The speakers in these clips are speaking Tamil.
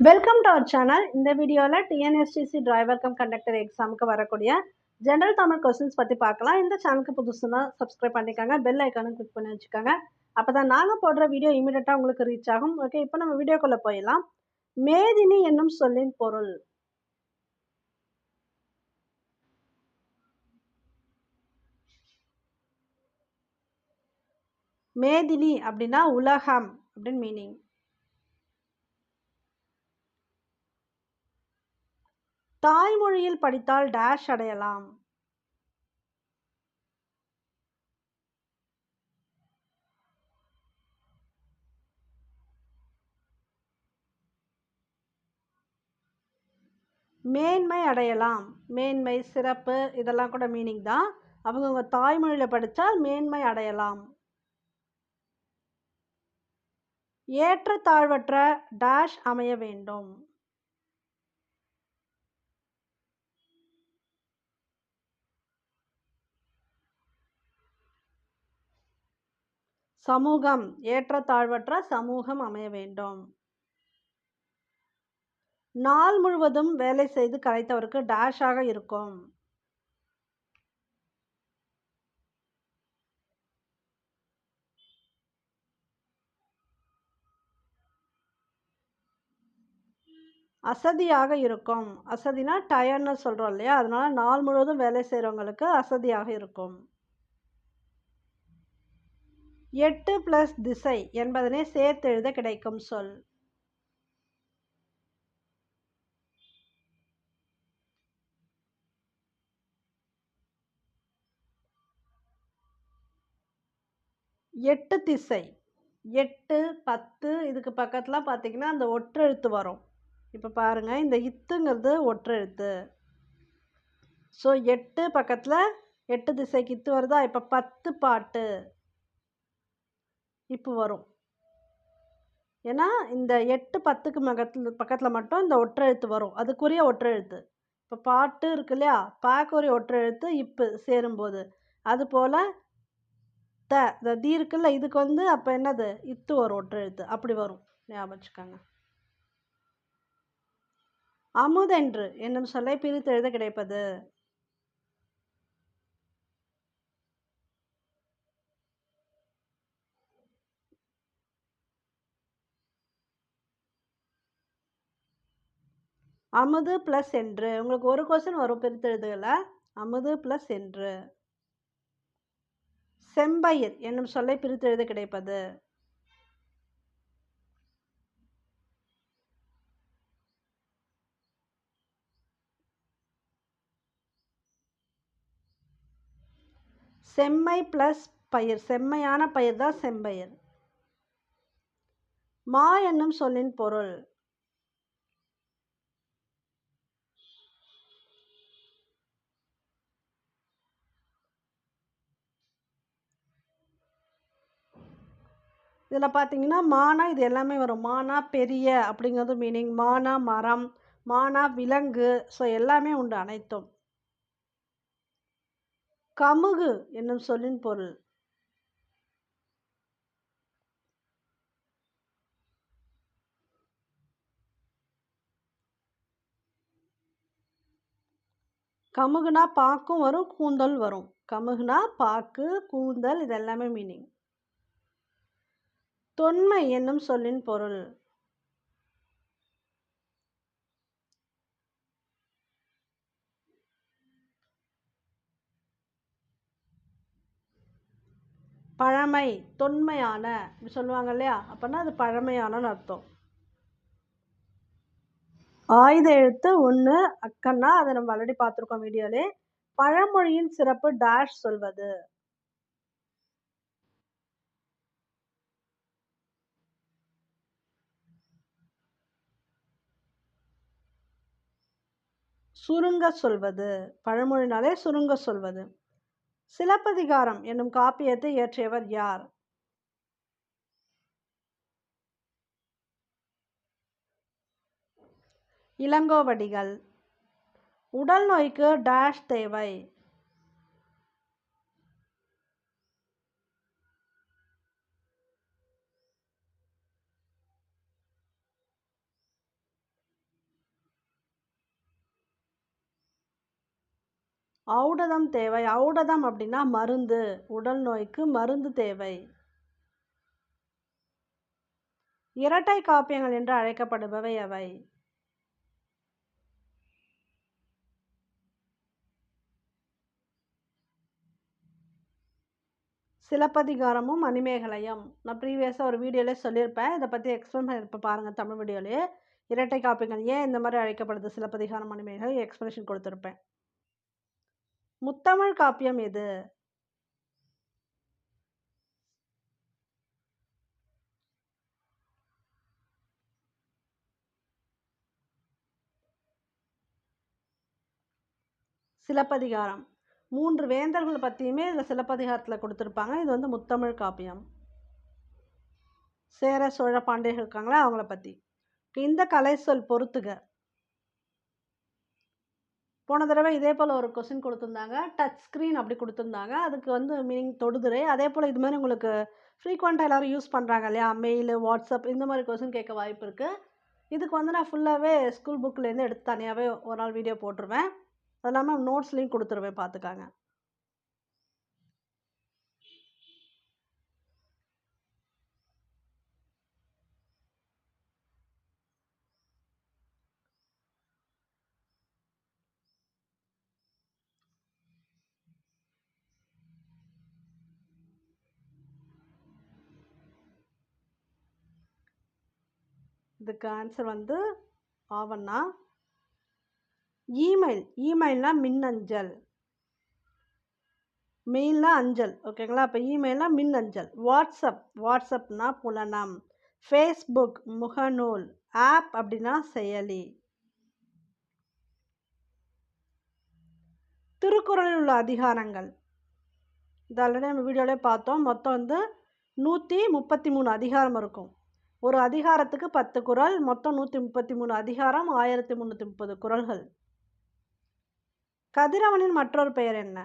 Welcome to our channel. இந்த வீடியோவில் டிஎன்எஸ்டிசி டிரைவர் கம் கண்டக்டர் எக்ஸாமுக்கு வரக்கூடிய ஜென்ரல் தமிழ் கொஸ்டின்ஸ் பற்றி பார்க்கலாம். இந்த சேனலுக்கு புதுசுனா சப்ஸ்கிரைப் பண்ணிக்கோங்க, பெல் ஐக்கானும் கிளிக் பண்ணி வச்சுக்கோங்க. அப்போ தான் நாங்கள் போடுற வீடியோ இமீடியட்டாக உங்களுக்கு ரீச் ஆகும். ஓகே, இப்போ நம்ம வீடியோக்குள்ளே போயிடலாம். மேதினி என்னும் சொல்லின் பொருள். மேதினி அப்படின்னா உலகம் அப்படின்னு மீனிங். தாய்மொழியில் படித்தால் டேஷ் அடையலாம். மேன்மை அடையலாம். மேன்மை, சிறப்பு இதெல்லாம் கூட மீனிங் தான். அவங்க தாய்மொழியில் படித்தால் மேன்மை அடையலாம். ஏற்றத்தாழ்வற்ற டேஷ் அமைய வேண்டும். சமூகம், ஏற்றத்தாழ்வற்ற சமூகம் அமைய வேண்டும். நாள் முழுவதும் வேலை செய்து களைத்தவருக்கு டேஷாக இருக்கும். அசதியாக இருக்கும். அசதினா டயர்ட்னு சொல்கிறோம் இல்லையா, அதனால நாள் முழுவதும் வேலை செய்கிறவங்களுக்கு அசதியாக இருக்கும். 8 + திசை என்பதனை சேர்த்து எழுத கிடைக்கும் சொல். எட்டு திசை, 8, 10 இதுக்கு பக்கத்தில் பார்த்தீங்கன்னா அந்த ஒற்றெழுத்து வரும். இப்போ பாருங்கள், இந்த இத்துங்கிறது ஒற்றெழுத்து. ஸோ 8 பக்கத்தில் 8 திசைக்கு இத்து வருதா. இப்போ 10 பாட்டு இப்போ வரும். ஏன்னா இந்த 8 10க்கு பக்கத்தில் மட்டும் இந்த ஒற்றெழுத்து வரும், அதுக்குரிய ஒற்றெழுத்து. இப்போ பாட்டு இருக்கு இல்லையா, பாக்குரிய ஒற்றெழுத்து இப்போ சேரும்போது அதுபோல் இந்த தீ இருக்குல்ல, இதுக்கு அப்போ என்னது இத்து வரும், ஒற்றெழுத்து அப்படி வரும், ஞாபகம் வச்சுக்கோங்க. அமுதென்று என்னும் சொல்லை பிரித்து எழுத கிடைப்பது. அமுது ப்ளஸ் என்று. உங்களுக்கு ஒரு கொஸ்டின் வரும் பிரித்து எழுதுகல. அமுது ப்ளஸ் என்று. செம்பயிர் என்னும் சொல்லை பிரித்து எழுத கிடைப்பது. செம்மை ப்ளஸ் பயிர். செம்மையான பயிர் தான் செம்பயிர். மா என்னும் சொல்லின் பொருள். இதில் பார்த்தீங்கன்னா மானா இது எல்லாமே வரும். மானா பெரிய அப்படிங்கிறது மீனிங். மானா மரம், மானா விலங்கு, ஸோ எல்லாமே உண்டு அனைத்தும். கமுகு என்னும் சொல்லின் பொருள். கமுகுனா பாக்கும் வரும், கூந்தல் வரும். கமுகுனா பாக்கு, கூந்தல் இது எல்லாமே மீனிங். தொன்மை என்னும் சொல்லின் பொருள். பழமை, தொன்மையான இப்படி சொல்லுவாங்க இல்லையா, அப்படின்னா அது பழமையானன்னு அர்த்தம். ஆயுத எழுத்து 1 அக்கன்னா, அதை நம்ம ஆல்ரெடி பார்த்துருக்கோம் வீடியோலே. பழமொழியின் சிறப்பு டேஷ் சொல்வது. சுருங்க சொல்வது. பழமொழினாலே சுருங்க சொல்வது. சிலப்பதிகாரம் என்னும் காப்பியத்தை இயற்றியவர் யார்? இளங்கோவடிகள். உடல் நோய்க்கு டேஷ் தேவை. ஔடதம் தேவை. ஔடதம் அப்படின்னா மருந்து. உடல் நோய்க்கு மருந்து தேவை. இரட்டை காப்பியங்கள் என்று அழைக்கப்படுபவை எவை? சிலப்பதிகாரமும் மணிமேகலையும். நான் ப்ரீவியஸாக ஒரு வீடியோலே சொல்லியிருப்பேன். இதை பற்றி எக்ஸ்பிளைன் பண்ணியிருப்பேன் பாருங்கள் தமிழ் வீடியோலேயே. இரட்டை காப்பியங்கள் ஏன் இந்த மாதிரி அழைக்கப்படுது சிலப்பதிகாரம் மணிமேகலை எக்ஸ்பிளனேஷன் கொடுத்துருப்பேன். முத்தமிழ் காப்பியம் எது? சிலப்பதிகாரம். 3 வேந்தர்கள் பற்றியுமே இதில் சிலப்பதிகாரத்தில் கொடுத்துருப்பாங்க. இது வந்து முத்தமிழ் காப்பியம். சேர சோழ பாண்டியர்கள் இருக்காங்களா அவங்கள பற்றி. இந்த கலை சொல் பொறுத்துக. போன தடவை இதே போல் ஒரு கொஸ்டின் கொடுத்துருந்தாங்க. டச் ஸ்க்ரீன் அப்படி கொடுத்துருந்தாங்க. அதுக்கு வந்து மீனிங் தொடுதுரை. அதே போல் இது மாதிரி உங்களுக்கு ஃப்ரீக்வெண்ட்டாக எல்லோரும் யூஸ் பண்ணுறாங்க இல்லையா, மெயிலு, வாட்ஸ்அப் இந்த மாதிரி கொஸ்டின் கேட்க வாய்ப்பு இருக்குது. இதுக்கு வந்து நான் ஃபுல்லாகவே ஸ்கூல் புக்கிலேருந்து எடுத்து தனியாகவே ஒரு நாள் வீடியோ போட்டுருவேன். அது இல்லாமல் நோட்ஸ்லேயும் கொடுத்துருவேன், பார்த்துக்காங்க. இதுக்கு ஆன்சர் வந்து ஆவண்ணா. இமெயில். இமெயில்னா மின்னஞ்சல். மெயில்னா அஞ்சல். ஓகேங்களா? அப்போ இமெயில்னா மின்னஞ்சல். வாட்ஸ்அப். வாட்ஸ்அப்னா புலனம். ஃபேஸ்புக் முகநூல். ஆப் அப்படின்னா செயலி. திருக்குறளில் உள்ள அதிகாரங்கள். இது ஆல்ரெடி நம்ம வீடியோவிலே பார்த்தோம். மொத்தம் வந்து 133 அதிகாரம் இருக்கும். ஒரு அதிகாரத்துக்கு 10 குறள். மொத்தம் 133 அதிகாரம், 1330 குறள்கள். கதிரவனின் மற்றொரு பெயர் என்ன?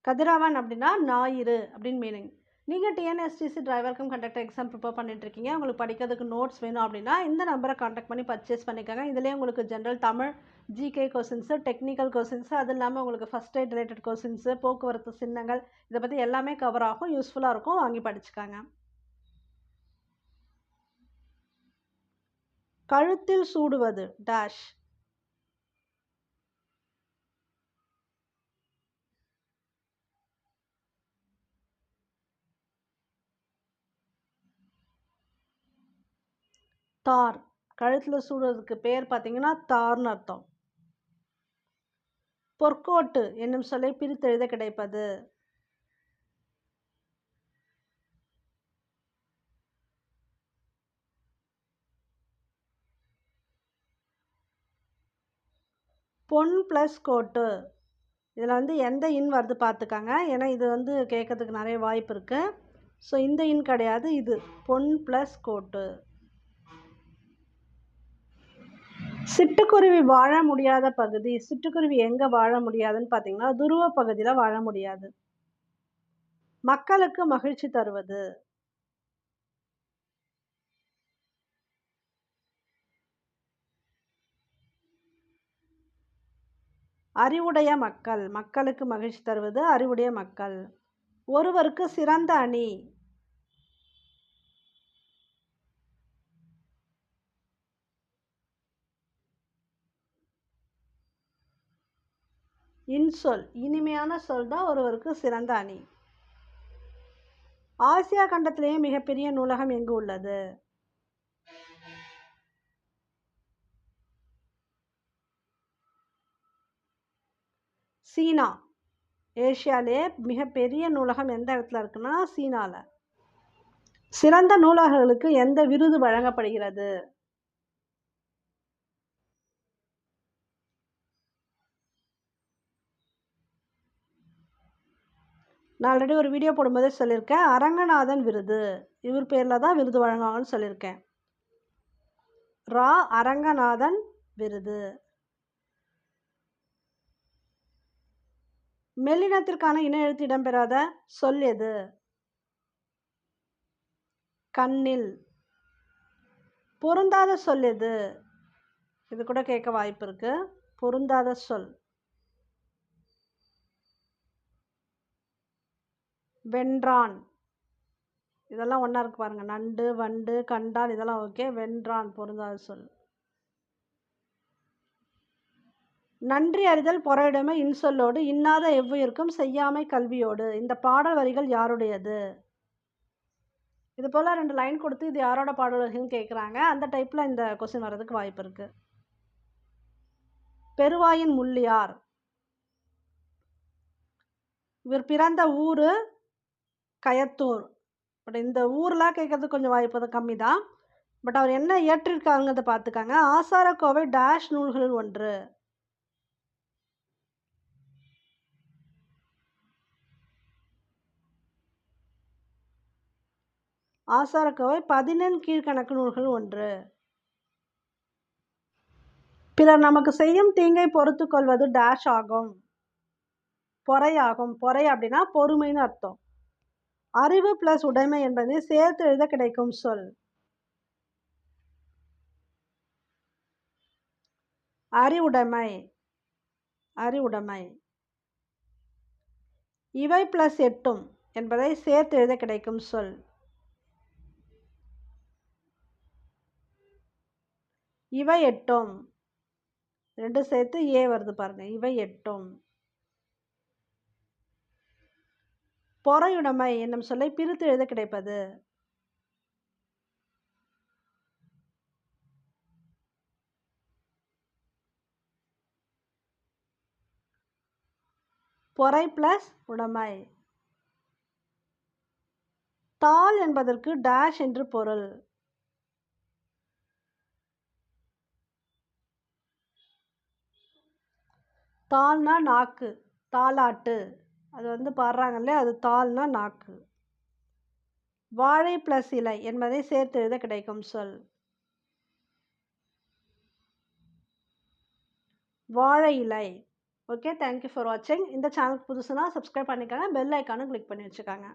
கதிரவன் அப்படின்னா ஞாயிறு அப்படின்னு மீனிங். நீங்கள் TNSTC driver cum conductor exam prepare பண்ணிட்டுருக்கீங்க. உங்களுக்கு படிக்கிறதுக்கு நோட்ஸ் வேணும் அப்படின்னா இந்த நம்பரை காண்டாக்ட் பண்ணி பர்ச்சேஸ் பண்ணிக்கோங்க. இதிலே உங்களுக்கு general Tamil, GK questions, technical questions, அது இல்லாமல் உங்களுக்கு ஃபஸ்ட் எய்ட் ரிலேட்டட் கொஸ்டின்ஸு, போக்குவரத்து சின்னங்கள், இதை பற்றி எல்லாமே கவர் ஆகும். யூஸ்ஃபுல்லாக இருக்கும். வாங்கி படிச்சுக்காங்க. கழுத்தில் சூடுவது டேஷ். தார். கழுத்தில் சூடுறதுக்கு பேர் பார்த்தீங்கன்னா தார்னு அர்த்தம். பொற்கோட்டு என்னும் சொல்லை பிரித்தெழுத கிடைப்பது. பொன் ப்ளஸ் கோட்டு. இதில் வந்து எந்த இன் வருது பார்த்துக்காங்க. ஏன்னா இது வந்து கேட்கறதுக்கு நிறைய வாய்ப்பு இருக்குது. ஸோ இந்த இன் கிடையாது, இது பொன் ப்ளஸ் கோட்டு. சிட்டுக்குருவி வாழ முடியாத பகுதி. சிட்டுக்குருவி எங்கே வாழ முடியாதுன்னு பார்த்தீங்கன்னா துருவ பகுதியில் வாழ முடியாது. மக்களுக்கு மகிழ்ச்சி தருவது. அறிவுடைய மக்கள். மக்களுக்கு மகிழ்ச்சி தருவது அறிவுடைய மக்கள். ஒருவருக்கு சிறந்த அணி. இன்சொல். இனிமையான சொல் தான் ஒருவருக்கு சிறந்த அணி. ஆசியா கண்டத்திலேயே மிகப்பெரிய நூலகம் எங்கு உள்ளது? சீனா. ஏசியாலே மிகப்பெரிய நூலகம் எந்த இடத்துல இருக்குன்னா சீனாவில். சிறந்த நூலகர்களுக்கு எந்த விருது வழங்கப்படுகிறது? நான் ஆல்ரெடி ஒரு வீடியோ போடும்போதே சொல்லியிருக்கேன். அரங்கநாதன் விருது. இவர் பேரில் தான் விருது வழங்குவாங்கன்னு சொல்லியிருக்கேன். ரா அரங்கநாதன் விருது. மெல்லினத்திற்கான இன எழுத்து இடம்பெறாத சொல் எது? கண்ணில். பொருந்தாத சொல் எது? இது கூட கேட்க வாய்ப்பு இருக்கு. பொருந்தாத சொல். வென்றான். இதெல்லாம் ஒன்றா இருக்கு பாருங்க. நண்டு, வண்டு, கண்டான் இதெல்லாம் ஓகே. வென்றான் பொருந்தாத சொல். நன்றி அறிதல் பொறையுடைமை இன்சொல்லோடு இன்னாத எவ்வுயிர்க்கும் செய்யாமை கல்வியோடு. இந்த பாடல் வரிகள் யாருடையது? இது போல் 2 லைன் கொடுத்து இது யாரோட பாடல் வரிகள்னு கேட்குறாங்க. அந்த டைப்பில் இந்த கொஸ்டின் வர்றதுக்கு வாய்ப்பு இருக்குது. பெருவாயின் முள்ளியார். இவர் பிறந்த ஊர் கயத்தூர். பட் இந்த ஊர்லாம் கேட்கறதுக்கு கொஞ்சம் வாய்ப்பு தான் கம்மி தான். பட் அவர் என்ன இயற்றிருக்காங்கிறத பார்த்துக்காங்க. ஆசாரக்கோவை டேஷ் நூல்களில் ஒன்று. ஆசாரக்கோவை 14 கீழ்கணக்கு நூல்கள் ஒன்று. பிறர் நமக்கு செய்யும் தீங்கை பொறுத்து கொள்வது டேஷ் ஆகும். பொறையாகும். பொறை அப்படின்னா பொறுமைன்னு அர்த்தம். அறிவு பிளஸ் உடைமை என்பதை சேர்த்து எழுத கிடைக்கும் சொல். அறிவுடைமை. அறிவுடைமை. இவை பிளஸ் எட்டும் என்பதை சேர்த்து எழுத கிடைக்கும் சொல். இவை எட்டும். 2 சேர்த்து ஏ வருது பாருங்க. இவை எட்டும். பொறையுடைமை என்னும் சொல்லை பிரித்து எழுத கிடைப்பது. பொறை பிளஸ் உடைமை. தாள் என்பதற்கு டேஷ் என்று பொருள். தாள்னா நாக்கு. தாலாட்டு அது பாடுறாங்க இல்லையா, அது தாள்னா நாக்கு. வாழை பிளஸ் இலை என்பதை சேர்த்து எழுத கிடைக்கும் சொல். வாழை இலை. ஓகே, தேங்க்யூ ஃபார் வாட்சிங். இந்த சேனலுக்கு புதுசுனா சப்ஸ்கிரைப் பண்ணிக்கோங்க. பெல் ஐக்கானும் கிளிக் பண்ணி வச்சுக்கோங்க.